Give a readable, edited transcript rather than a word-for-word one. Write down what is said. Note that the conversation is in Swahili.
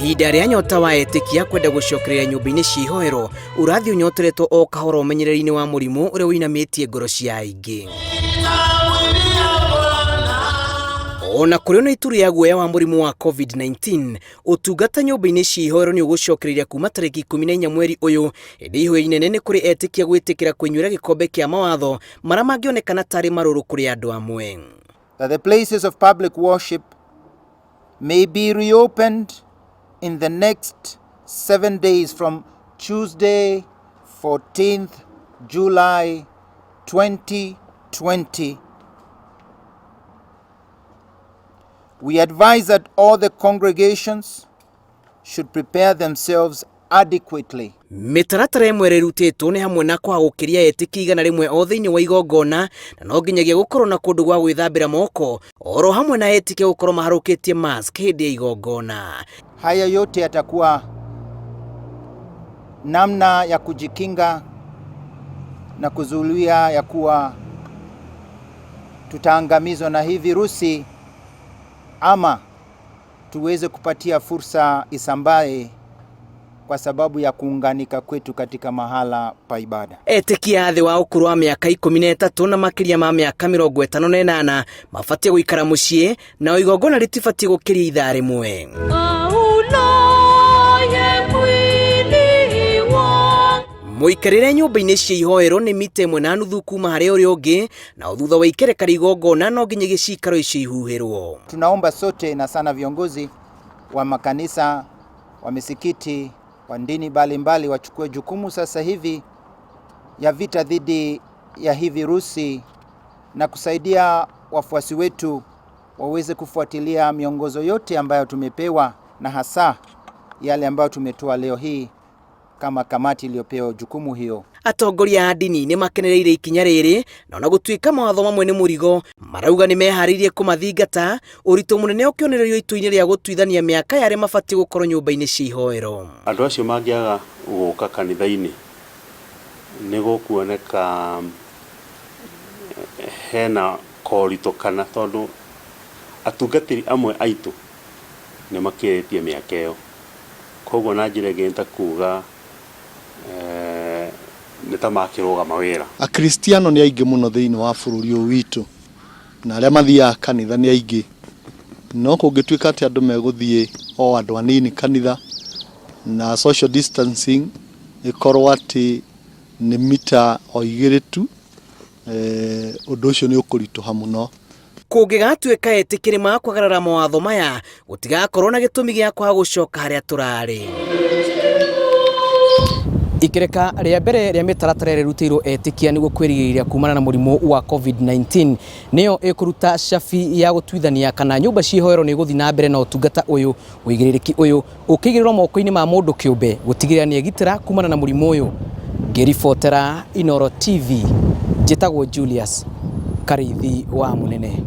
Ihinda ria nyota wa etikia kwenda gucokereria nyumba-ini cia ihoero urathi unyoteretwo o kahora umenyereri-ini wa murimu uria winametie ngoro cia aingi. Ona kuri ona itu ria guoya wa murimu wa COVID-19 utungata nyumba-ini cia ihoero ni ugucokereria kuma tariki 14 mweri uyu indi ihoya nene kuri etikia gwitikira kwinyuira gikombe kia mawatho maria mangionekana tari maruru kuri andu amwe. That the places of public worship may be reopened in the next 7 days from Tuesday, 14th July 2020. We advise that all the congregations should prepare themselves adequately. Mitaratara imwe rirutitwo ni hamwe na kwagukiria etiki igana rimwe o thiini wa igongona na no nginyagia gukorwo na kundu gwa gwithambira moko oro hamwe na etiki gukorwo maharukitie mask hindi ya igongona. Haya yote yatakuwa namna ya kujikinga na kuzuia ya kuwa tutaangamizwa na hii virusi ama tuweze kupatia fursa isambae kwa sababu ya kuunganika kwetu katika mahala pa ibada. Etikia thi wa ukuru wa miaka 13 na makiria ma miaka 58 mafatie guikara mucii na igongona ritifatie gukiria ithaa rimwe. Muikarire nyumba-ini cia ihoero ni mita 1.5 kuma hari uri ungi na uthutha wa ikerekari igongona no nginya gicikaro icio ihuhirwo. Tunaomba sote na sana viongozi wa makanisa, wa misikiti, wa dini mbalimbali wachukue jukumu sasa hivi ya vita dhidi ya hii virusi na kusaidia wafuasi wetu waweze kufuatilia miongozo yote ambayo tumepewa na hasa yale ambayo tumetoa leo hii kama kamati iliyopewa jukumu hiyo. Atongoria a dini ni makenereire ikinya riri na ona gutuika mawatho mamwe ni murigo marauga ni meharirie kumathingata uritu munene ukionererio itu-ini ria gutuithania miaka yari mafati gukorwo nyumba-ini cia ihoero. Andu acio mangiaga guka kanitha-ini ni gukuoneka hena korito kana tondu atungatiri amwe aitu ni makiritie miaka iyo koguo na njira ngenta kuga nitamakirũga mawira. Akristiano ni aingi muno thiini wa bururi uyu witu na aria mathiaga kanitha ni aingi no kungituika ati andu meguthie o andu anini kanitha na social distancing ikorwo ati ni mita o 2 tu undu ucio ni ukurituha muno. Kungigatuika etikiri ma kwagarara mawatho maya gutigakorwo na gitumi gia kwa gucoka haria turari. Ikereka ria mbere ria mitaratara rirutirwo etikia niguo kwirigiriria kumana na murimu wa COVID-19 niyo ikuruta shafi ya gutuithania kana nyumba cia ihoero ni guthi na mbere na utungata uyu wigiririki uyu ukigirirwo moko-ini ma mundu kiumbe gutigirira ni egitira kumana na murimu uyu. Ngiribotera IHINDA TV njitagwo Julius Karithi wa Munene.